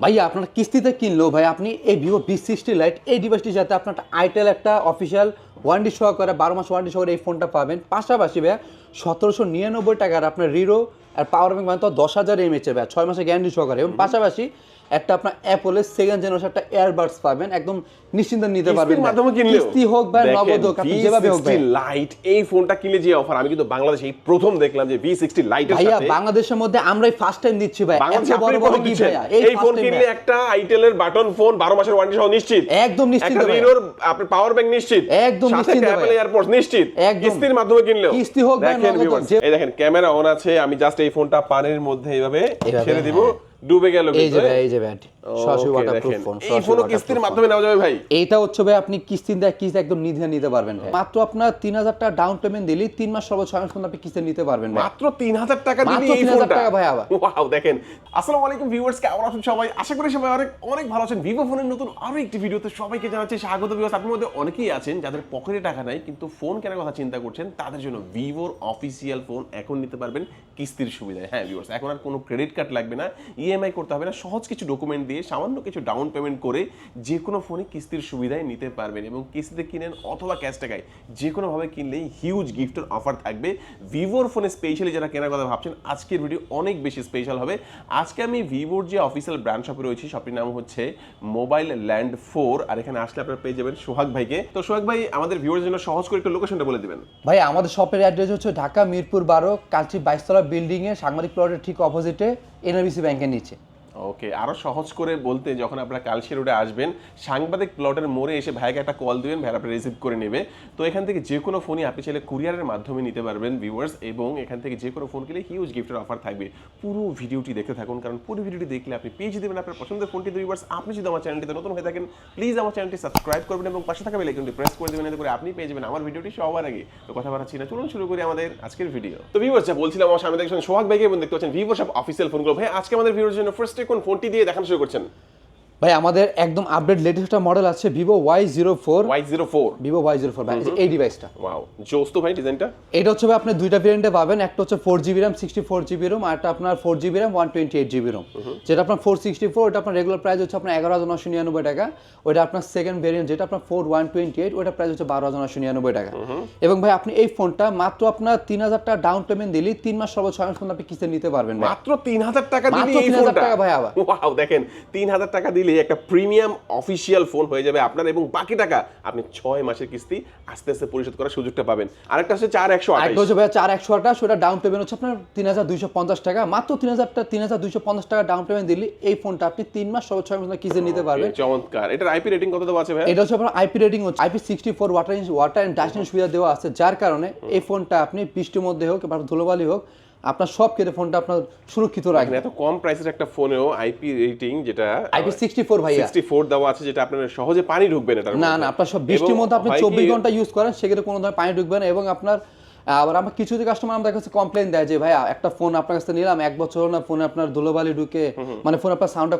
ভাইয়া আপনার কিস্তিতে কিনলো ভাই আপনি এই ভিভো V60 লাইট এই ডিভাইসটির সাথে আপনার আইটেল একটা অফিসিয়াল ওয়ারেন্টি সহকারে 12 মাস ওয়ারেন্টি সহকারে এই ফোনটা পাবেন। পাশাপাশি ভাইয়া 1799 টাকার আপনার রিরো আর পাওয়ার ব্যাংক মানে তো 10,000 mAh ভাইয়া 6 মাসের গ্যারান্টি সহকারে, এবং পাশাপাশি একটা আপনার অ্যাপলের সেকেন্ড জেনারেশন একটা এয়ারবাডস পাবেন, একদম নিশ্চিন্তে নিতে পারবেন। কিস্তি হোক বা নগদ হোক, আপনি যেভাবে হোক ভাই। লাইট এই ফোনটা কিনলে যে অফার, আমি কিন্তু বাংলাদেশে এই প্রথম দেখলাম যে V60 লাইটের সাথে ভাইয়া বাংলাদেশের মধ্যে আমরাই ফার্স্ট টাইম দিচ্ছি ভাই। এত বড় বড় কি ভাইয়া এই ফোন কিনলে একটা আইটেলের বাটন ফোন 12 মাসের ওয়ারেন্টি সহ নিশ্চিত, একদম নিশ্চিত একটা ভাই। রিরোর আপনার পাওয়ার ব্যাংক নিশ্চিত, একদম নিশ্চিত সাথে ভাই। অ্যাপল এয়ারপডস নিশ্চিত, কিস্তির মাধ্যমে কিনলেও কিস্তি হোক ভাই দেখেন নগদ হোক। এই দেখেন ক্যামেরা অন আছে, আমি জাস্ট এই ফোনটা পানির মধ্যে এইভাবে ছেড়ে দিব, ডুবে গেল এই যে ভাই, এই যে ভাই সরাসরি ওয়াটারপ্রুফ ফোন। এই ফোনও কিস্তির মাধ্যমে নেওয়া যাবে ভাই। এইটা হচ্ছে ভাই আপনি কিস্তিতে একদম নির্দ্বিধায় নিতে পারবেন ভাই। মাত্র আপনার 3000 টাকা ডাউন পেমেন্ট দিলেই 3 মাস সর্বোচ্চ 6 মাস পর্যন্ত আপনি কিস্তি নিতে পারবেন ভাই। মাত্র 3000 টাকা দিলে এই ফোনটা ভাই। আবার ওয়াও দেখেন। আসসালামু আলাইকুম ভিউয়ার্স, কেমন আছেন সবাই? আশা করি সবাই অনেক ভালো আছেন। ভিভো ফোনের নতুন আরো একটি ভিডিওতে সবাইকে জানাচ্ছি স্বাগত। ভিউয়ার্স, আপনাদের মধ্যে অনেকেই আছেন যাদের পকেটে টাকা নাই কিন্তু ফোন কেনার কথা চিন্তা করছেন, তাদের জন্য ভিভোর অফিসিয়াল ফোন এখন নিতে পারবেন কিস্তির সুবিধায়। হ্যাঁ ভিউয়ার্স, এখন আর কোনো ক্রেডিট কার্ড লাগবে না, ইএমআই করতে হবে না, সহজ কিছু ডকুমেন্ট দিয়ে সামান্য কিছু ডাউন পেমেন্ট করে যে কোনো ফোনে কিস্তির সুবিধায় নিতে পারবেন, এবং কিস্তিতে কিনেন অথবা ক্যাশ টাকায় যে কোনোভাবে কিনলেই হিউজ গিফটের অফার থাকবে ভিভোর ফোনে। স্পেশালি যারা কেনার কথা ভাবছেন, আজকের ভিডিও অনেক বেশি স্পেশাল হবে। আজকে আমি ভিভোর যে অফিসিয়াল ব্র্যান্ড শপে রয়েছি, শপটির নাম হচ্ছে মোবাইল ল্যান্ড 4, আর এখানে আসলে আপনারা পেয়ে যাবেন সোহাগ ভাইকে। তো সোহাগ ভাই, আমাদের ভিউয়ারদের জন্য সহজ করে একটু লোকেশনটা বলে দিবেন। ভাই আমাদের শপের অ্যাড্রেস হচ্ছে ঢাকা মিরপুর 12 কালচি 22 তলা বিল্ডিং এ সাংবাদিক প্লটের ঠিক অপোজিটে এনআরবিসি ব্যাংকের নিচে। ওকে, আরো সহজ করে বলতে, যখন আপনারা কালশি রোডে আসবেন, সাংবাদিক প্লটের মোড়ে এসে ভাইকে একটা কল দিবেন, ভাই আপনারা রিসিভ করে নেবে। তো এখান থেকে যে কোনো ফোনই আপনি চাইলে কুরিয়ারের মাধ্যমে নিতে পারবেন ভিউয়ার্স, এবং এখান থেকে যে কোনো ফোন কিনলে হিউজ গিফটের অফার থাকবে। পুরো ভিডিওটি দেখতে থাকুন, কারণ পুরো ভিডিওটি দেখলে আপনি পেয়ে দেবেন আপনার পছন্দের ফোনটি। ভিউয়ার্স, আপনি যদি আমার চ্যানেলটিতে নতুন হয়ে থাকেন, প্লিজ আমার চ্যানেলটি সাবস্ক্রাইব করবেন এবং পাশে থাকা বেল আইকনটি প্রেস করে দেবেন, এতে করে আপনি পেয়ে যাবেন আমার ভিডিওটি সবার আগে। তো কথা বাড়াচ্ছি না, চলুন শুরু করি আমাদের আজকের ভিডিও। তো ভিউয়ার্স, যা বলছিলাম, আমার সামনে দেখছেন সোহাগ ভাইকে এবং দেখতে পাচ্ছেন ভিভো শপ অফিসিয়াল ফোনগুলো। ভাই আজকে আমাদের ভিউয়ার্সের জন্য ফার্স্টে কোন ফোনটি দিয়ে দেখানো শুরু করছেন? ভাই আমাদের একদম আপডেট লেটেস্ট একটা মডেল আছে ভিভো Y04। ভিভো Y04 ভাই, এই ডিভাইসটা ওয়াও জোস তো ভাই ডিজাইনটা। এটা হচ্ছে ভাই আপনি দুইটা ভেরিয়েন্টে পাবেন, একটা হচ্ছে 4GB RAM 64GB ROM, আর একটা আপনার 4GB RAM 128GB ROM। যেটা আপনার 464 ওটা আপনার রেগুলার প্রাইস হচ্ছে আপনার 11,999 টাকা। ওটা আপনার সেকেন্ড ভেরিয়েন্ট যেটা আপনার 4128 ওটা প্রাইস হচ্ছে 12,999 টাকা। এবং ভাই আপনি এই ফোনটা মাত্র আপনার 3000 টাকা ডাউন পেমেন্ট দিলেই 3 মাস সর্বোচ্চ 6 মাস পর্যন্ত আপনি কিস্তি নিতে পারবেন। মাত্র 3000 টাকা দিলে এই ফোনটা ভাই। আবার ওয়াও দেখেন, 3000 টাকা দিলে একটা প্রিমিয়াম অফিসিয়াল ফোন হয়ে যাবে আপনার, এবং বাকি টাকা আপনি 6 মাসের কিস্তি আস্তে আস্তে পরিশোধ করার সুযোগটা পাবেন। আরেকটা হচ্ছে 4128, একটা হচ্ছে ভাই 4128, সেটা ডাউন পেমেন্ট হচ্ছে আপনার 3250 টাকা। মাত্র 3250 টাকা ডাউন পেমেন্ট দিলে এই ফোনটা আপনি 3 মাস সর্বোচ্চ 6 মাস কিস্তি নিতে পারবেন। চমৎকার। এটার আইপি রেটিং কত দেওয়া আছে ভাই? এটা হচ্ছে আপনার আইপি রেটিং হচ্ছে IP64 ওয়াটার এন্ড ডাস্ট সুবিধা দেওয়া আছে, যার কারণে এই ফোনটা আপনি বৃষ্টির মধ্যে হোক বা ধুলোবালি হোক আপনার সব ক্ষেত্রে ফোনটা আপনার সুরক্ষিত রাখবে। এত কম প্রাইসের একটা ফোনেও আইপি রেটিং যেটা IP64 ভাইয়া 64 দেওয়া আছে, যেটা আপনার সহজে পানি ঢুকবে না। না আপনার সব বৃষ্টির মধ্যে আপনি 24 ঘন্টা ইউজ করেন, সেক্ষেত্রে কোনো ধরনের পানি ঢুকবে না। এবং আপনার আবার আমার কিছু কাস্টমার আমাদের কাছে কমপ্লেইন দেয় যে ভাই একটা ফোন আপনার কাছে নিলাম 1 বছর না, ফোনে আপনার ধুলোবালি ঢুকে মানে ফোন আপনার সাউন্ডটা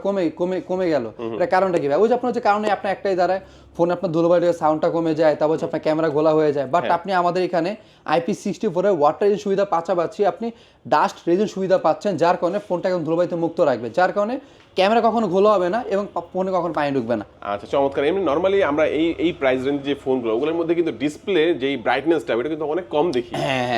কমে গেল। এটা কারণটা কি ভাই? ওই যে আপনার যে কারণে আপনার একটাই দাঁড়ায়, ফোনে আপনার ধুলোবালি সাউন্ডটা কমে যায়, তারপর হচ্ছে আপনার ক্যামেরা গোলা হয়ে যায়। বাট আপনি আমাদের এখানে IP64 এর ওয়াটার রেজিস্ট্যান্স সুবিধা পাচ্ছি, আপনি ডাস্ট রেজিস্ট্যান্স সুবিধা পাচ্ছেন, যার কারণে ফোনটা একদম ধুলোবালিতে মুক্ত রাখবে, যার কারণে ক্যামেরা কখনো ঘোলা হবে না এবং ফোনে কখনো পানি ঢুকবে না। আচ্ছা চমৎকার। এমনি নরমালি আমরা এই প্রাইস রেঞ্জ যে ফোনগুলো, ওগুলোর মধ্যে কিন্তু ডিসপ্লে যেই ব্রাইটনেসটা এটা কিন্তু অনেক কম দেখি,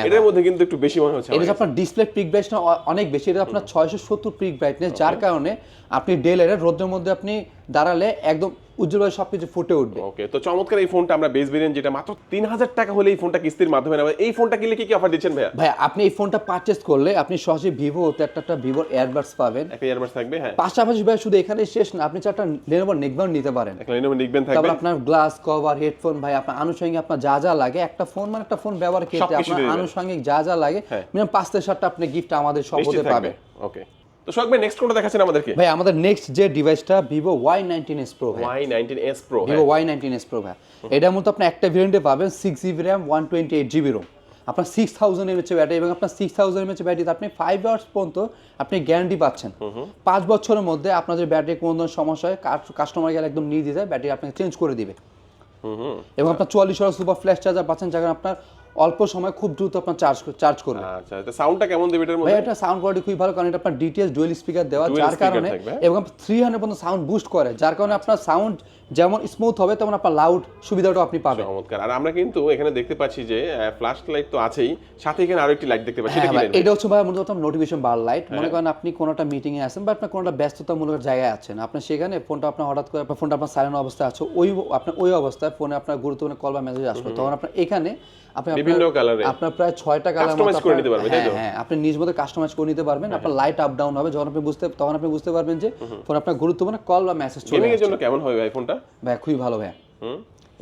এটার মধ্যে কিন্তু একটু বেশি মনে হচ্ছে। এটা আপনার ডিসপ্লে পিক ব্রাইটনেস অনেক বেশি, এটা আপনার 670 পিক ব্রাইটনেস, যার কারণে আপনি ডে লাইটের রোদের মধ্যে আপনি দাঁড়ালে একদম উজ্জ্বলভাবে সবকিছু ফুটে উঠবে। ওকে, তো চমৎকার। এই ফোনটা আমরা বেস ভেরিয়েন্ট যেটা মাত্র 3000 টাকা হলে এই ফোনটা কিস্তির মাধ্যমে নেবেন। এই ফোনটা কিনলে কি অফার দিচ্ছেন ভাইয়া? ভাই আপনি এই ফোনটা পারচেজ করলে আপনি সহজে ভিভো হতে একটা ভিভোর এয়ারবাডস পাবেন, একটা এয়ারবাডস থাকবে। হ্যাঁ, পাশাপাশি ভাই শুধু এখানে শেষ না, আপনি চারটা Lenovo নেকব্যান্ড নিতে পারেন, একটা Lenovo নেকব্যান্ড থাকবে, তারপর আপনার গ্লাস কভার হেডফোন ভাই আপনার আনুষঙ্গিক আপনার যা লাগে, একটা ফোন মানে একটা ফোন ব্যবহার ক্ষেত্রে আপনার আনুষঙ্গিক যা লাগে মিনিমাম 5 থেকে 7টা আপনি গিফট আমাদের সব হতে পাবে। ওকে, তো সোহাগ ভাই নেক্সট কোনটা দেখাচ্ছেন আমাদেরকে? ভাই আমাদের নেক্সট যে ডিভাইসটা ভিভো Y19s Pro ভাই। Y19s Pro, Vivo Y19s Pro ভাই, এটার মধ্যে আপনি একটা ভেরিয়েন্টে পাবেন 6GB RAM 128GB ROM, আপনার 6000 mAh ব্যাটারি, এবং আপনার 6000 mAh ব্যাটারিতে আপনি 5 আওয়ার্স পর্যন্ত আপনি গ্যারান্টি পাচ্ছেন। 5 বছরের মধ্যে আপনার যে ব্যাটারি কোনো ধরনের সমস্যা হয়, কাস্টমার গেলে একদম নির্দ্বিধায় ব্যাটারি আপনাকে চেঞ্জ করে দিবে। এবং আপনার 44 ওয়াট সুপার ফ্ল্যাশ চার্জার পাচ্ছেন, যেখানে আপনার অল্প সময় খুব দ্রুত আপনার চার্জ করবে। আচ্ছা, এটা সাউন্ডটা কেমন দেবে এটার ভাই মধ্যে? এটা সাউন্ড কোয়ালিটি খুবই ভালো, কারণ এটা আপনার ডিটিএস ডুয়াল স্পিকার দেওয়া, যার কারণে এবং 300 পর্যন্ত সাউন্ড বুস্ট করে, যার কারণে আপনার সাউন্ড যেমন স্মুথ হবে তেমন আপনার লাউড সুবিধাটাও আপনি পাবেন। চমৎকার। আর আমরা কিন্তু এখানে দেখতে পাচ্ছি যে ফ্ল্যাশ লাইট তো আছেই, সাথে এখানে আরো একটি লাইট দেখতে পাচ্ছি, এটা কি লাইট? এটা হচ্ছে ভাই মূলত নোটিফিকেশন বার লাইট। মনে করেন আপনি কোনোটা মিটিং এ আছেন বা আপনার কোনোটা ব্যস্ততামূলক জায়গায় আছেন, আপনি সেখানে ফোনটা আপনার হঠাৎ করে আপনার ফোনটা আপনার সাইলেন্ট অবস্থায় আছে, ওই অবস্থায় ফোনে আপনার গুরুত্বপূর্ণ কল বা মেসেজ আসবে, তখন আপনার এখানে আপনি বিভিন্ন কালারে আপনার প্রায় 6টা কালার কাস্টমাইজ করে নিতে পারবেন, তাই তো? হ্যাঁ, আপনি নিজ মতো কাস্টমাইজ করে নিতে পারবেন। আপনার লাইট আপ ডাউন হবে, তখন আপনি বুঝতে পারবেন যে ফোন আপনার গুরুত্বপূর্ণ কল বা মেসেজ চলে গেমিং এর আসছে। জন্য কেমন হবে ভাই ফোনটা? ভাই খুবই ভালো ভাই।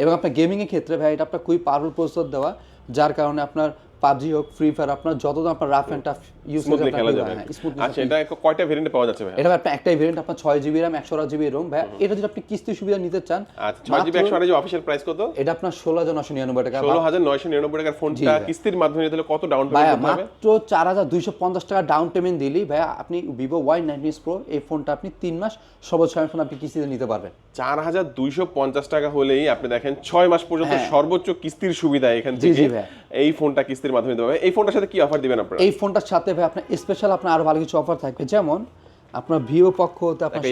এবং আপনার গেমিং এর ক্ষেত্রে ভাই এটা আপনার খুবই পাওয়ারফুল প্রসেসর দেওয়া, যার কারণে আপনার পাবজি হোক, ফ্রি ফায়ার, আপনার যতদিন আপনার rough and tough use smoothly খেলা যাবে। আচ্ছা, এটা কয়টা ভেরিয়েন্টে পাওয়া যাচ্ছে ভাই? এটা আপনার একটাই ভেরিয়েন্ট, আপনার 6GB RAM 128GB ROM ভাই। এটা যদি আপনি কিস্তি সুবিধা নিতে চান, আচ্ছা 6GB 128GB অফিশিয়াল প্রাইস কত? এটা আপনার 16,999 টাকা। 16,999 টাকার ফোনটা কিস্তির মাধ্যমে নিতে হলে কত ডাউন পেমেন্ট করতে হবে? মাত্র 4,250 টাকা ডাউন পেমেন্ট দিলেই ভাই আপনি Vivo Y19 Pro এই ফোনটা আপনি 3 মাস সর্বোচ্চ ফোন আপনি কিস্তিতে নিতে পারবেন। 4,250 টাকা হলেই আপনি দেখেন 6 মাস পর্যন্ত সর্বোচ্চ কিস্তির সুবিধা এখান থেকে এই ফোনটা কিস্তির মাধ্যমে দেওয়া হবে। এই ফোনটার সাথে কি অফার দিবেন আপনারা? এই ফোনটার সাথে ভাই আপনার স্পেশাল আপনার আরো ভালো কিছু অফার থাকবে, যেমন আপনার ভিভো পক্ষ হতে আপনার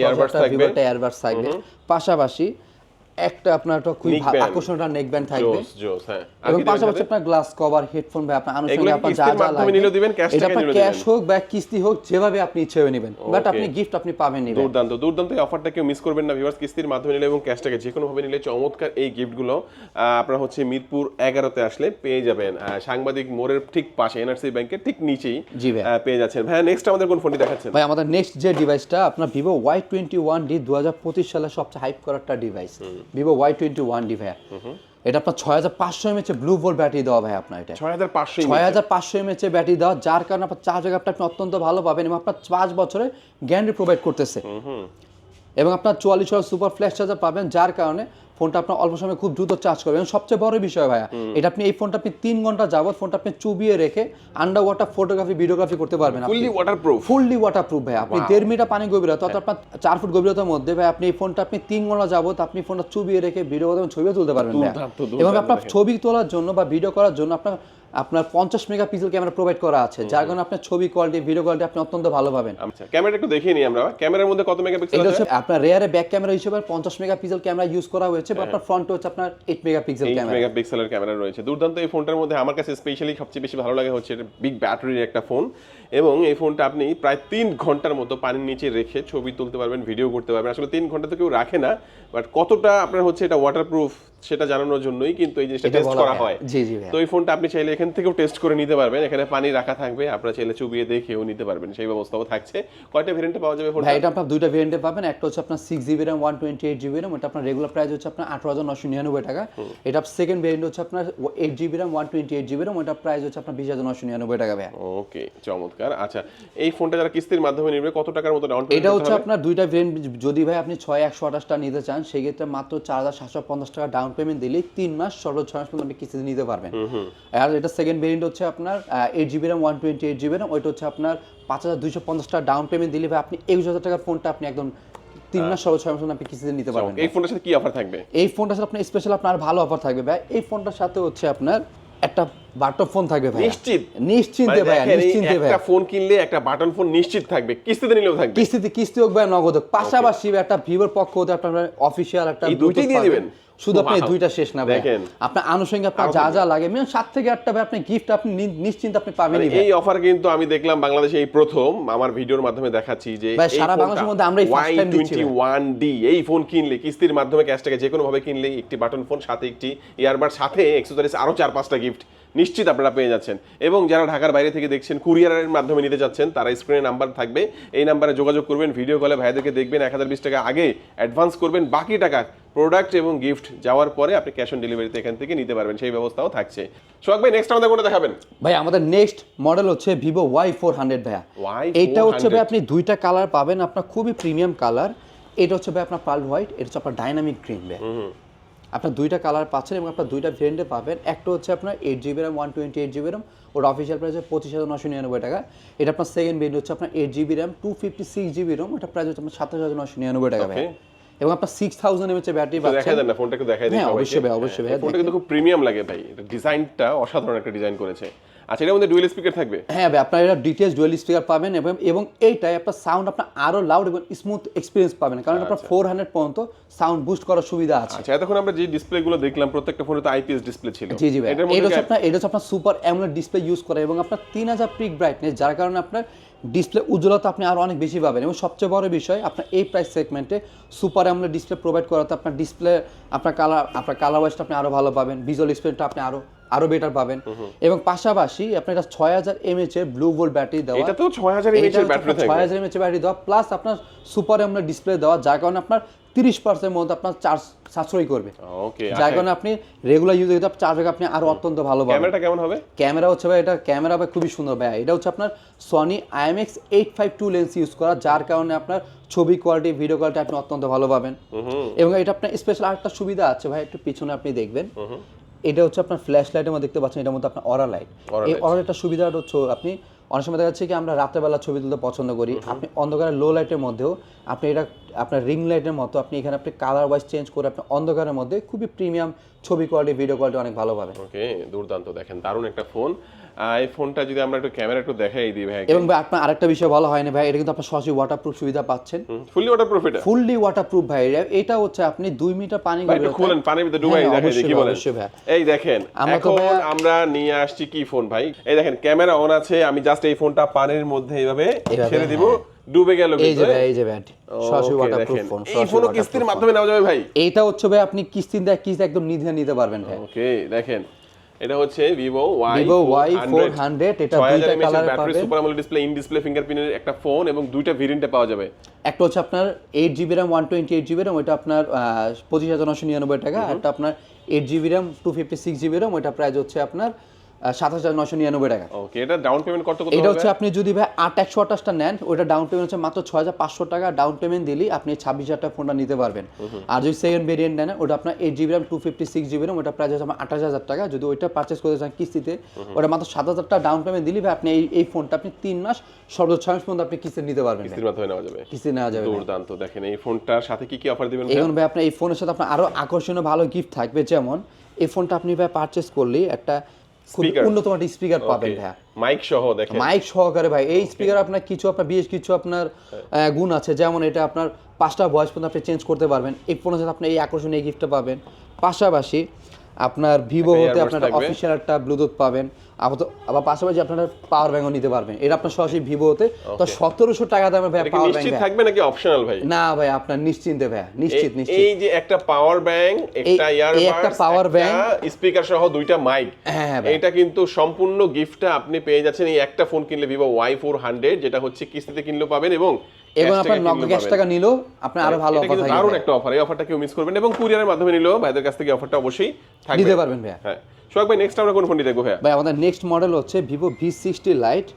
ভিভোটা এয়ারবাডস থাকবে, পাশাপাশি একটা আপনার একটা খুব আকর্ষণীয় নেকব্যান্ড থাকবে, এবং পাশাপাশি আপনার গ্লাস কভার, হেডফোন ভাই আপনার আনুষঙ্গিক আপনার যা যা লাগবে এটা আপনার ক্যাশ হোক বা কিস্তি হোক যেভাবে আপনি ইচ্ছে হবে নেবেন, বাট আপনি গিফট আপনি পাবেন। দুর্দান্ত এই অফারটা কেউ মিস করবেন না ভিউয়ার্স। কিস্তির মাধ্যমে নিলে এবং ক্যাশটাকে যে কোনো ভাবে নিলে চমৎকার এই গিফটগুলো আপনারা হচ্ছে মিরপুর 11তে আসলে পেয়ে যাবেন, সাংবাদিক মোড়ের ঠিক পাশে এনআরসি ব্যাংকের ঠিক নিচেই পেয়ে যাচ্ছেন। ভাই নেক্সট আমাদের কোন ফোনটি দেখাচ্ছেন? ভাই আমাদের নেক্সট যে ডিভাইসটা আপনার Vivo Y21D 2025 সালের সবচেয়ে হাইপ করা একটা ডিভাইস, Vivo Y21D ভাই। এটা আপনার 6500 mAh ব্লু ভোল্ট ব্যাটারি দেওয়া ভাই, আপনার এটা 6500 mAh ব্যাটারি দেওয়া, যার কারণে আপনার চার্জ ব্যাকআপটা আপনি অত্যন্ত ভালো পাবেন এবং আপনার 5 বছরের গ্যারান্টি প্রোভাইড করতেছে, এবং আপনার 44 ওয়াট সুপার ফ্ল্যাশ চার্জার পাবেন, যার কারণে ফোনটা আপনার অল্প সময়ে খুব দ্রুত চার্জ করবে। এবং সবচেয়ে বড় বিষয় ভাইয়া, এটা আপনি এই ফোনটা আপনি 3 ঘন্টা যাবত ফোনটা আপনি চুবিয়ে রেখে আন্ডার ওয়াটার ফটোগ্রাফি ভিডিওগ্রাফি করতে পারবেন, ফুললি ওয়াটারপ্রুফ ভাই। আপনি 1.5 মিটার পানি গভীরতা অর্থাৎ আপনার 4 ফুট গভীরতার মধ্যে ভাই আপনি এই ফোনটা আপনি 3 ঘন্টা যাবত আপনি ফোনটা চুবিয়ে রেখে ভিডিও এবং ছবি তুলতে পারবেন ভাই। এবং আপনার ছবি তোলার জন্য বা ভিডিও করার জন্য আপনার 50 মেগাপিক্সেল ক্যামেরা প্রোভাইড করা আছে, যার কারণে আপনার ছবি কোয়ালিটি, ভিডিও কোয়ালিটি আপনি অত্যন্ত ভালো পাবেন। আচ্ছা, ক্যামেরা একটু দেখিয়ে নিই আমরা। ক্যামেরার মধ্যে কত মেগাপিক্সেল আছে? এটা হচ্ছে আপনার রিয়ারে ব্যাক ক্যামেরা হিসেবে 50 মেগাপিক্সেল ক্যামেরা ইউজ করা হয়েছে, বা আপনার ফ্রন্টে হচ্ছে আপনার 8 মেগাপিক্সেল ক্যামেরা। 8 মেগাপিক্সেলের ক্যামেরা রয়েছে। দুর্দান্ত এই ফোনটার মধ্যে আমার কাছে স্পেশালি সবচেয়ে বেশি ভালো লাগে হচ্ছে এটা বিগ ব্যাটারির একটা ফোন, এবং এই ফোনটা আপনি প্রায় 3 ঘন্টার মতো পানির নিচে রেখে ছবি তুলতে পারবেন, ভিডিও করতে পারবেন। আসলে 3 ঘন্টা তো কেউ রাখে না, বাট কতটা আপনার হচ্ছে এটা ওয়াটারপ্রুফ সেটা জানানোর জন্যই কিন্তু এই জিনিসটা টেস্ট করা হয়। তো এই ফোনটা আপনি চাইলে এখান থেকেও টেস্ট করে নিতে পারবেন, এখানে পানি রাখা থাকবে, আপনারা চাইলে চুবিয়ে দেখেও নিতে পারবেন, সেই ব্যবস্থাও থাকছে। কয়টা ভেরিয়েন্টে পাওয়া যাবে ফোনটা? ভাই এটা আপনার দুইটা ভেরিয়েন্টে পাবেন, একটা হচ্ছে আপনার 6GB RAM 128GB RAM, এটা আপনার রেগুলার প্রাইস হচ্ছে আপনার 18,999 টাকা। এটা সেকেন্ড ভেরিয়েন্ট হচ্ছে আপনার 8GB RAM 128GB RAM, এটা প্রাইস হচ্ছে আপনার 20,999 টাকা ভাই। ওকে, চমৎকার। আচ্ছা, এই ফোনটা যারা কিস্তির মাধ্যমে নেবে কত টাকার মতো ডাউন পেমেন্ট? এটা হচ্ছে আপনার দুইটা ভেরিয়েন্ট, যদি ভাই আপনি 6128 টা নিতে চান সেই ক্ষেত্রে মাত্র 4,750 টাকা ডাউন পেমেন্ট দিলেই 3 মাস সর্বোচ্চ 6 মাস পর্যন্ত আপনি কিস্তিতে নিতে পারবেন। আর এটা সেকেন্ড ভেরিয়েন্ট হচ্ছে আপনার 8GB RAM 128GB RAM, ওইটা হচ্ছে আপনার 5,250 টাকা ডাউন পেমেন্ট দিলে ভাই আপনি 21,000 টাকার ফোনটা আপনি একদম 3 মাস সর্বোচ্চ 6 মাস পর্যন্ত আপনি কিস্তিতে নিতে পারবেন। এই ফোনটার সাথে কি অফার থাকবে? এই ফোনটার সাথে আপনার স্পেশাল আপনার ভালো অফার থাকবে ভাই। এই ফোনটার সাথে হচ্ছে আপনার একটা বাটন ফোন থাকবে ভাই, নিশ্চিন্তে ভাই, নিশ্চিন্তে ভাই। একটা ফোন কিনলে একটা বাটন ফোন নিশ্চিত থাকবে, কিস্তিতে নিলেও থাকবে, কিস্তি হোক ভাই নগদ হোক। পাশাপাশি একটা ভিভোর পক্ষ হতে আপনার অফিশিয়াল একটা দুইটাই দিয়ে দিবেন। শুধু আপনি দুইটা শেষ না ভাই, আপনার আনুষঙ্গিক আপনার যা যা লাগে মিনিমাম 7 থেকে 8টা ভাই আপনি গিফট আপনি নিশ্চিন্তে আপনি পাবেন। এই অফার কিন্তু আমি দেখলাম বাংলাদেশে এই প্রথম, আমার ভিডিওর মাধ্যমে দেখাচ্ছি যে ভাই সারা বাংলাদেশের মধ্যে আমরা এই ফার্স্ট টাইম দিচ্ছি। Y21D এই ফোন কিনলে কিস্তির মাধ্যমে ক্যাশটাকে যে কোনো ভাবে কিনলে একটি বাটন ফোন, সাথে একটি ইয়ারবাড, সাথে অ্যাকসেসরিজ আরো 4-5টা গিফট নিশ্চিত আপনারা পেয়ে যাচ্ছেন। এবং যারা ঢাকার বাইরে থেকে দেখছেন, কুরিয়ারের মাধ্যমে নিতে যাচ্ছেন, তারা স্ক্রিনে নাম্বার থাকবে, এই নাম্বারে যোগাযোগ করবেন, ভিডিও কলে ভাইদেরকে দেখবেন, 1020 টাকা আগে অ্যাডভান্স করবেন, বাকি টাকা প্রোডাক্ট এবং গিফট যাওয়ার পরে আপনি ক্যাশ অন ডেলিভারিতে এখান থেকে নিতে পারবেন, সেই ব্যবস্থাও থাকছে। সোহাগ ভাই নেক্সট আমাদের কোনটা দেখাবেন? ভাই আমাদের নেক্সট মডেল হচ্ছে Vivo Y400 ভাইয়া। এটা হচ্ছে ভাই আপনি দুইটা কালার পাবেন, আপনার খুবই প্রিমিয়াম কালার। এটা হচ্ছে ভাই আপনার পার্ল হোয়াইট, এটা হচ্ছে আপনার ডাইনামিক গ্রিন ভাই। আপনার দুইটা কালার পাচ্ছেন এবং আপনার দুইটা ভেরিয়েন্টে পাবেন। একটা হচ্ছে আপনার 8GB RAM 128GB RAM, ওর অফিসিয়াল প্রাইস হচ্ছে 25,999 টাকা। এটা আপনার সেকেন্ড ভেরিয়েন্ট হচ্ছে আপনার 8GB RAM 256GB ROM, এটা প্রাইস হচ্ছে আপনার 27,999 টাকা ভাই। এবং আপনার 6000 mAh এর ব্যাটারি দেখাই পাচ্ছেন। দেন না, ফোনটা একটু দেখাই দিই হ্যাঁ, সবাইকে। অবশ্যই ভাই, অবশ্যই ভাই। ফোনটা কিন্তু খুব প্রিমিয়াম লাগে ভাই, এটা ডিজাইনটা অসাধারণ একটা ডিজাইন করেছে। আচ্ছা, এর মধ্যে ডুয়াল স্পিকার থাকবে? হ্যাঁ ভাই, আপনার এটা ডিটিএস ডুয়াল স্পিকার পাবেন এবং এইটাই আপনার সাউন্ড আপনার আরো লাউড এবং স্মুথ এক্সপেরিয়েন্স পাবেন, কারণ আপনার 400 পর্যন্ত সাউন্ড বুস্ট করার সুবিধা আছে। আচ্ছা, এতক্ষণ আমরা যে ডিসপ্লেগুলো দেখলাম প্রত্যেকটা ফোনে তো আইপিএস ডিসপ্লে ছিল। জি ভাই, এটার মধ্যে এটা হচ্ছে আপনার সুপার অ্যামোলেড ডিসপ্লে ইউজ করে এবং আপনার 3000 পিক ব্রাইটনেস, যার কারণে আপনার ডিসপ্লে উজ্জ্বলতা আপনি আরো অনেক বেশি পাবেন। এবং সবচেয়ে বড় বিষয়, আপনার এই প্রাইস সেগমেন্টে সুপার অ্যামোলেড ডিসপ্লে প্রোভাইড করাতে আপনার ডিসপ্লে আপনার কালার ওয়াইজটা আপনি আরো ভালো পাবেন, ভিজুয়াল এক্সপেরিয়েন্সটা আপনি আরো বেটার পাবেন। এবং পাশাপাশি আপনার এটা 6000 mAh এর ব্লু ভোল্ট ব্যাটারি দেওয়া, এটা তো 6000 mAh এর ব্যাটারি থাকবে, 6000 mAh এর ব্যাটারি দেওয়া, প্লাস আপনার সুপার অ্যামোলেড ডিসপ্লে দেওয়া, যার কারণে আপনার 30% মধ্যে আপনার চার্জ সাশ্রয় করবে। ওকে, যার কারণে আপনি রেগুলার ইউজ করতে চার্জ আপনি আরো অত্যন্ত ভালো পাবেন। ক্যামেরাটা কেমন হবে? ক্যামেরা হচ্ছে ভাই, এটা ক্যামেরা ভাই খুবই সুন্দর ভাই। এটা হচ্ছে আপনার সনি IMX 852 লেন্স ইউজ করা, যার কারণে আপনার ছবি কোয়ালিটি, ভিডিও কোয়ালিটি আপনি অত্যন্ত ভালো পাবেন। এবং এটা আপনার স্পেশাল আরেকটা সুবিধা আছে ভাই, একটু পিছনে আপনি দেখবেন, এটা হচ্ছে আপনার ফ্ল্যাশ লাইটের মধ্যে দেখতে পাচ্ছেন, এটার মধ্যে আপনার অরা লাইট। এই অরা লাইটটা সুবিধাটা হচ্ছে আপনি অনেক সময় দেখা যাচ্ছে কি আমরা রাত্রেবেলা ছবি তুলতে পছন্দ করি, আপনি অন্ধকারে লো লাইটের মধ্যেও আপনি এটা আপনার রিং লাইটের মতো আপনি এখানে আপনি কালার ওয়াইজ চেঞ্জ করে আপনি অন্ধকারের মধ্যে খুবই প্রিমিয়াম ছবি কোয়ালিটি, ভিডিও কোয়ালিটি অনেক ভালো পাবেন। ওকে, দুর্দান্ত, দেখেন দারুণ একটা ফোন। এই ফোনটা যদি আমরা একটু ক্যামেরা একটু দেখাই দিই ভাই। এবং ভাই আপনার আরেকটা বিষয় বলা হয়নি ভাই, এটা কিন্তু আপনার সরাসরি ওয়াটারপ্রুফ সুবিধা পাচ্ছেন। Fully waterproof? এটা ফুললি ওয়াটারপ্রুফ ভাই। এটা হচ্ছে আপনি 2 মিটার পানি ভাই একটু খুলেন, পানির ভিতরে ডুবাই দেখাই দিই, কি বলেন? এই দেখেন, এখন আমরা নিয়ে আসছি কি ফোন ভাই, এই দেখেন ক্যামেরা অন আছে, আমি জাস্ট এই ফোনটা পানির মধ্যে এইভাবে ছেড়ে দিব, ডুবে গেল। এই যে ভাই সরাসরি ওয়াটারপ্রুফ ফোন। এই ফোনও কিস্তির মাধ্যমে নেওয়া যাবে ভাই? এইটা হচ্ছে ভাই আপনি কিস্তি একদম নির্দ্বিধায় নিতে পারবেন ভাই। ওকে, দেখেন এটা হচ্ছে Vivo Y400, এটা দুইটা কালারে পাবেন, super AMOLED display, in display ফিঙ্গারপ্রিন্টের একটা ফোন এবং দুইটা ভেরিয়েন্টে পাওয়া যাবে। একটা হচ্ছে আপনার 8GB RAM 128GB RAM, ওটা আপনার 25999 টাকা। একটা আপনার 8GB RAM 256GB RAM, ওটা প্রাইস হচ্ছে আপনার 27999 টাকা। ওকে, এটা ডাউন পেমেন্ট কত এটা হচ্ছে আপনি যদি ভাই 8128টা নেন, ওটা ডাউন পেমেন্ট হচ্ছে মাত্র 6500 টাকা। ডাউন পেমেন্ট দিলেই আপনি 26000 টাকা ফোনটা নিতে পারবেন। আর যদি সেকেন্ড ভেরিয়েন্ট নেন, ওটা আপনার 8GB RAM 256GB RAM, ওটা প্রাইস হচ্ছে 28000 টাকা। যদি ওইটা পারচেজ করতে চান কিস্তিতে, ওটা মাত্র 7000 টাকা ডাউন পেমেন্ট দিলেই ভাই আপনি এই ফোনটা আপনি 3 মাস সর্বোচ্চ 6 মাস পর্যন্ত আপনি কিস্তি নিতে পারবেন। কিস্তির মাধ্যমে নেওয়া যাবে? কিস্তি নেওয়া যাবে। দুর্দান্ত, দেখেন এই ফোনটার সাথে কি কি অফার দিবেন? এখন ভাই আপনার এই ফোনের সাথে আপনার আরো আকর্ষণীয় ভালো গিফট থাকবে, যেমন এই ফোনটা আপনি ভাই পারচেজ করলেই একটা খুব উন্নত মানের স্পিকার পাবেন ভাই, মাইক সহ। দেখেন মাইক সহকারে ভাই এই স্পিকার আপনার বেশ কিছু আপনার গুণ আছে, যেমন এটা আপনার 5টা ভয়েস পর্যন্ত আপনি চেঞ্জ করতে পারবেন। এই ফোনের সাথে আপনি এই আকর্ষণীয় গিফটটা পাবেন। পাশাপাশি আপনার ভিভো হতে আপনার অফিসিয়াল একটা ব্লুটুথ পাবেন, আবার পাশাপাশি আপনারা পাওয়ার ব্যাংকও নিতে পারবেন। এটা আপনার সরাসরি ভিভো হতে তো 1700 টাকা দামের ভাই পাওয়ার ব্যাংক থাকবে নাকি অপশনাল ভাই? না ভাই, আপনার নিশ্চিন্তে ভাই, নিশ্চিত। এই যে একটা পাওয়ার ব্যাংক, একটা ইয়ারবাডস, একটা পাওয়ার ব্যাংক, স্পিকার সহ দুইটা মাইক, এটা কিন্তু সম্পূর্ণ গিফটটা আপনি পেয়ে যাচ্ছেন এই একটা ফোন কিনলে, Vivo Y400, যেটা হচ্ছে কিস্তিতে কিনলেও পাবেন এবং আপনার নগদ ক্যাশ টাকা নিলেও আপনার আরো ভালো অফার থাকবে। দারুণ একটা অফার, এই অফারটা কেউ মিস করবেন এবং কুরিয়ারের মাধ্যমে নিলেও ভাইদের কাছ থেকে অফারটা অবশ্যই থাকবে, দিতে পারবেন ভাই। হ্যাঁ, সোহাগ ভাই নেক্সট আমরা কোন ফোনটি দেখবো ভাই? ভাই আমাদের নেক্সট মডেল হচ্ছে Vivo V60 Lite।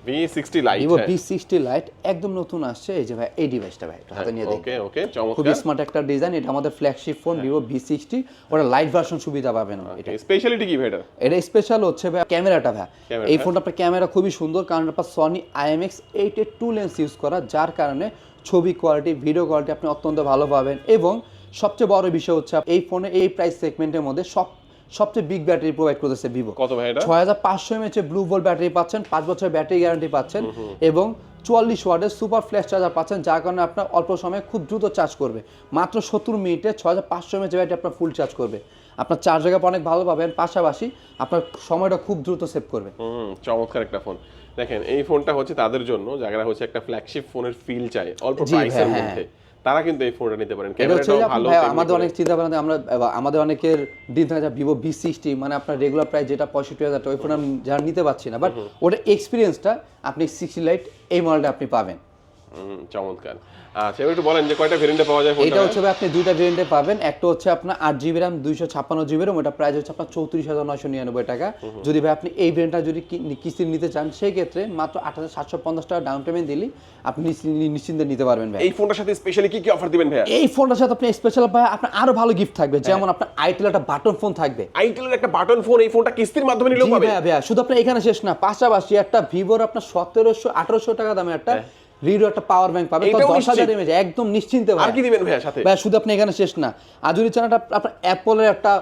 Vivo V60 Lite একদম নতুন আসছে। এই যে ভাই এই ডিভাইসটা ভাই হাতে নিয়ে দেখুন। ওকে, চমৎকার, খুব স্মার্ট একটা ডিজাইন। এটা আমাদের ফ্ল্যাগশিপ ফোন Vivo V60, ওটা লাইট ভার্সন সুবিধা পাবেন। এটা স্পেশালিটি কি ভাই? এটা স্পেশাল হচ্ছে ভাই ক্যামেরাটা ভাই। এই ফোনটা আপনার ক্যামেরা খুবই সুন্দর, কারণ আপনার সনি IMX 882 লেন্স ইউজ করা, যার কারণে ছবি কোয়ালিটি, ভিডিও কোয়ালিটি আপনি অত্যন্ত ভালো পাবেন। এবং সবচেয়ে বড় বিষয় হচ্ছে এই ফোনে এই প্রাইস সেগমেন্টের মধ্যে সবচেয়ে বিগ ব্যাটারি প্রোভাইড করতেছে ভিভো। কত ভাই এটা? 6500 mAh ব্লু ভোল্ট ব্যাটারি পাচ্ছেন, 5 বছরের ব্যাটারি গ্যারান্টি পাচ্ছেন এবং 44 ওয়াটের সুপার ফ্ল্যাশ চার্জার পাচ্ছেন, যার কারণে আপনার অল্প সময়ে খুব দ্রুত চার্জ করবে। মাত্র 70 মিনিটে 6500 mAh ব্যাটারি আপনার ফুল চার্জ করবে। আপনার চার্জ ব্যাকআপ অনেক ভালো পাবেন, পাশাপাশি আপনার সময়টা খুব দ্রুত সেভ করবে। চমৎকার একটা ফোন। দেখেন এই ফোনটা হচ্ছে তাদের জন্য যারা হচ্ছে একটা ফ্ল্যাগশিপ ফোনের ফিল চায় অল্প প্রাইসের মধ্যে, তারা কিন্তু এই ফোনটা নিতে পারেন। ক্যামেরাটাও ভালো। আমাদের অনেক চিন্তা ভাবনা, আমাদের অনেকের দিন থাকে Vivo V60, মানে আপনার রেগুলার প্রাইস যেটা 65000 টাকা, ওই ফোন যারা নিতে পারছি না, বাট ওটা এক্সপিরিয়েন্সটা আপনি 60 Lite এই মডেলটা আপনি পাবেন। চমৎকার। আচ্ছা, এবার একটু বলেন যে কয়টা ভেরিয়েন্টে পাওয়া যায় ফোনটা? এটা হচ্ছে আপনি দুইটা ভেরিয়েন্টে পাবেন। একটা হচ্ছে আপনার 8GB RAM 256GB RAM, ওটা প্রাইস হচ্ছে আপনার 34999 টাকা। যদি ভাই আপনি এই ভেরিয়েন্টটা যদি কিস্তি নিতে চান, সেই ক্ষেত্রে মাত্র 8750 টাকা ডাউন পেমেন্ট দিলেই আপনি নিশ্চিন্তে নিতে পারবেন ভাই। এই ফোনটার সাথে স্পেশালি কি কি অফার দিবেন ভাই? এই ফোনটার সাথে আপনি স্পেশাল ভাই আপনার আরো ভালো গিফট থাকবে, যেমন আপনার আইটেল একটা বাটন ফোন থাকবে। আইটেলের একটা বাটন ফোন, এই ফোনটা কিস্তির মাধ্যমে নিলেও পাবে? ভাই শুধু আপনার এখানে শেষ না, পাশাপাশি একটা ভিভোর আপনার 1700-1800 টাকা দামে একটা রিডো একটা পাওয়ার ব্যাংক পাবেন, তো এটাও 10,000 নিশ্চিত? mAh একদম নিশ্চিন্তে ভাই। আর কি দিবেন ভাইয়া সাথে? ভাই শুধু আপনি এখানে শেষ না, আর যদি চান আপনার অ্যাপলের একটা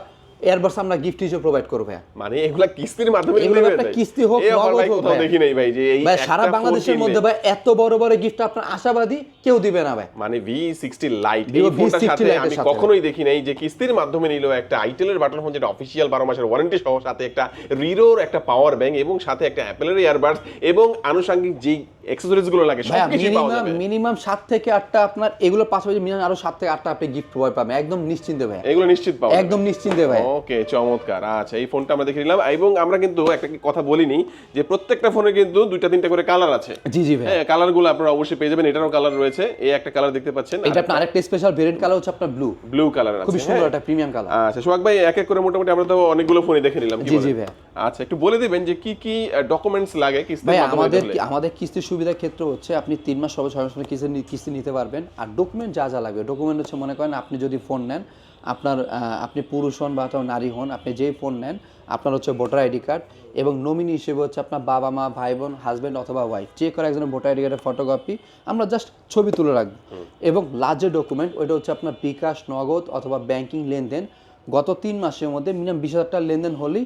এয়ারবাডস আমরা গিফট হিসেবে প্রোভাইড করব ভাই। মানে এগুলা কিস্তির মাধ্যমে এগুলো দিবেন একটা ভাই? কিস্তি হোক, এই offer নগদ ভাই হোক কোথাও ভাই। দেখি নাই ভাই যে এই ভাই একটা সারা ফোন বাংলাদেশের কিনলে- মধ্যে ভাই এত বড় বড় গিফট আপনার আশাবাদী কেউ দিবে না ভাই। মানে V60 লাইট এই Vivo ফোনটার V60 সাথে Lite-এর আমি সাথে। কখনোই দেখি নাই যে কিস্তির মাধ্যমে নিল একটা আইটেলের বাটন ফোন, যেটা অফিসিয়াল 12 মাসের ওয়ারেন্টি সহ, সাথে একটা রিরোর একটা পাওয়ার ব্যাংক এবং সাথে একটা অ্যাপেলের ইয়ারবাডস এবং আনুষঙ্গিক যে অ্যাকসেসরিজ গুলো লাগে ভাই সবকিছু পাওয়া মিনিমাম যাবে। মিনিমাম 7 থেকে 8টা আপনার এগুলোর পাশাপাশি মিনিমাম আরো 7 থেকে 8টা আপনি গিফট প্রোভাইড পাবেন একদম নিশ্চিন্তে ভাই। এগুলো নিশ্চিত পাওয়া একদম নিশ্চিন্তে ভাই। ওকে, চমৎকার। আচ্ছা, এই ফোনটা আমরা দেখে নিলাম এবং আমরা কিন্তু একটা কথা বলিনি যে প্রত্যেকটা ফোনে কিন্তু 2টা 3টা করে কালার আছে। জি জি ভাই। হ্যাঁ, কালারগুলো আপনারা অবশ্যই পেয়ে যাবেন। এটারও কালার রয়েছে, এই একটা কালার দেখতে পাচ্ছেন, এটা আপনার আরেকটা স্পেশাল ভেরিয়েন্ট কালার হচ্ছে আপনার ব্লু কালার আছে। খুবই সুন্দর হ্যাঁ। একটা প্রিমিয়াম কালার। আচ্ছা সোহাগ ভাই, এক এক করে মোটামুটি আমরা তো অনেকগুলো ফোনই দেখে নিলাম, কি জি বলেন? জি ভাই। আচ্ছা, একটু বলে দিবেন যে কি কি ডকুমেন্টস লাগে কিস্তির ভাই মাধ্যমে আমাদের হলে? আমাদের কিস্তির সুবিধার ক্ষেত্রে হচ্ছে আপনি 3 মাস সবে 6 মাস পরে কিস্তি নিতে পারবেন। আর ডকুমেন্ট যা যা লাগবে, ডকুমেন্ট হচ্ছে মনে করেন আপনি যদি ফোন নেন, আপনার আপনি পুরুষ হন বা নারী হন, আপনি যেই ফোন নেন আপনার হচ্ছে ভোটার আইডি কার্ড এবং নমিনি হিসেবে হচ্ছে আপনার বাবা মা ভাই বোন হাজব্যান্ড অথবা ওয়াইফ যে করে একজনের ভোটার আইডি কার্ডের ফটোকপি আমরা জাস্ট ছবি তুলে রাখবো। এবং লার্জের ডকুমেন্ট ওইটা হচ্ছে আপনার বিকাশ, নগদ অথবা ব্যাংকিং লেনদেন গত 3 মাসের মধ্যে মিনিমাম 20,000 টাকা লেনদেন হলেই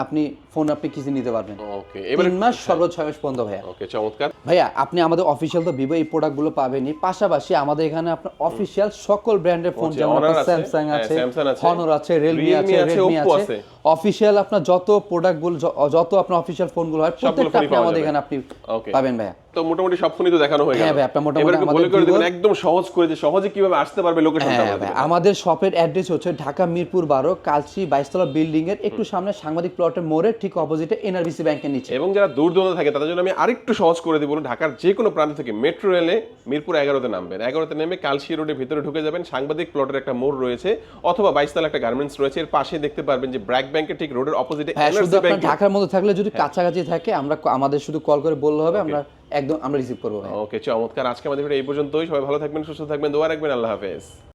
আপনি ফোন কিস্তি নিতে পারবেন। ওকে, এবারে 3 মাস সর্বোচ্চ 6 মাস পর্যন্ত ভাইয়া। ওকে, চমৎকার। ভাইয়া আপনি আমাদের অফিসিয়াল তো ভিভো এই প্রোডাক্টগুলো পাবেনই, পাশাপাশি আমাদের এখানে আপনার অফিসিয়াল সকল ব্র্যান্ডের ফোন আচ্ছা, যেমন Honor আপনার আছে, স্যামসাং হ্যাঁ, আছে, Samsung আছে, হনর আছে, রিয়েলমি আছে, Realme আছে, রেডমি Oppo আছে, আছে। অফিসিয়াল আপনার যত প্রোডাক্টগুলো যত আপনার অফিসিয়াল ফোনগুলো হয় প্রত্যেকটা ফোনই আপনি পাওয়া আমাদের যাবে। এখানে আপনি Okay. পাবেন ভাইয়া। তো মোটামুটি সব ফোনই তো দেখানো হয়ে গেল। হ্যাঁ ভাই, আপনার মোটামুটি এবার একটু বলে আমাদের করে দিবেন Vivo- একদম সহজ করে, যে সহজে কিভাবে আসতে পারবে লোকেশনটা। হ্যাঁ ভাই, আমাদের শপের অ্যাড্রেস হচ্ছে ঢাকা মিরপুর 12 কালচি 22 তলা বিল্ডিং এর একটু সামনে সাংবাদিক প্লটের মোড়ে ঠিক অপোজিটে এনআরবিসি ব্যাংকের নিচে। এবং যারা দূর দূরান্ত থাকে তাদের জন্য আমি আরেকটু সহজ করে দিব, ঢাকার যে কোনো প্রান্ত থেকে মেট্রো রেলে মিরপুর 11-তে নামবেন, 11-তে নেমে কালশি রোডের ভিতরে ঢুকে যাবেন, সাংবাদিক প্লটের একটা মোড় রয়েছে অথবা 22 তলা একটা গার্মেন্টস রয়েছে, এর পাশে দেখতে পারবেন যে ব্র্যাক ব্যাংকের ঠিক রোডের অপোজিটে হ্যাঁ, শুধু এনআরসি আপনার ব্যাংক। ঢাকার মধ্যে থাকলে যদি কাছাকাছি থাকে আমাদের শুধু কল করে বললে হবে, আমরা রিসিভ করবো ভাই। ওকে, চমৎকার। আজকে আমাদের ভিডিও এই পর্যন্তই। সবাই ভালো থাকবেন, সুস্থ থাকবেন, দোয়া রাখবেন। আল্লাহ হাফেজ।